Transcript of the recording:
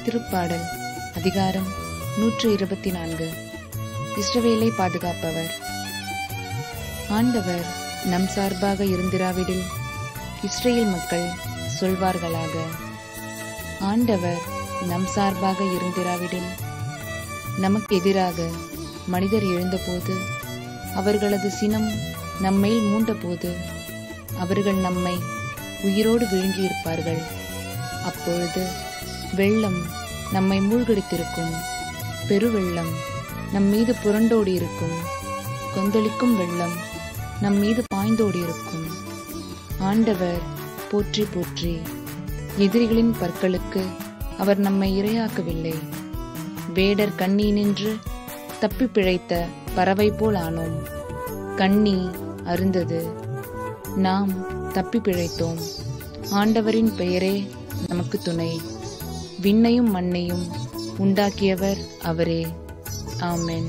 திருப்பாடல் அதிகாரம் 124. இஸ்ரவேலை பாதுகாப்பவர். ஆண்டவர் நம் சார்பாக இருந்திராவிடில் இஸ்ரேல் மக்கள் சொல்வார்களாக. ஆண்டவர் நம் சார்பாக இருந்திராவிடில் நமக்கு எதிராக மனிதர் எழுந்தபோது, அவர்களது சினம் நம்மேல் மூண்டபோது, அவர்கள் நம்மை உயிரோடு விழுங்கியிருப்பார்கள். அப்பொழுது வெள்ளம் நம்மை மூழ்கடித்திருக்கும், பெருவெள்ளம் நம் மீது புரண்டோடி இருக்கும், கொந்தளிக்கும் வெள்ளம் நம் மீது பாய்ந்தோடி இருக்கும். ஆண்டவர் போற்றி போற்றி. எதிரிகளின் பற்களுக்கு அவர் நம்மை இரையாக்கவில்லை. வேடர் கண்ணி நின்று தப்பி பிழைத்த பறவை போல் ஆனோம். கண்ணி அருந்தது, நாம் தப்பி பிழைத்தோம். ஆண்டவரின் பெயரே நமக்கு துணை. விண்ணையும் மண்ணையும் உண்டாக்கியவர் அவரே. ஆமென்.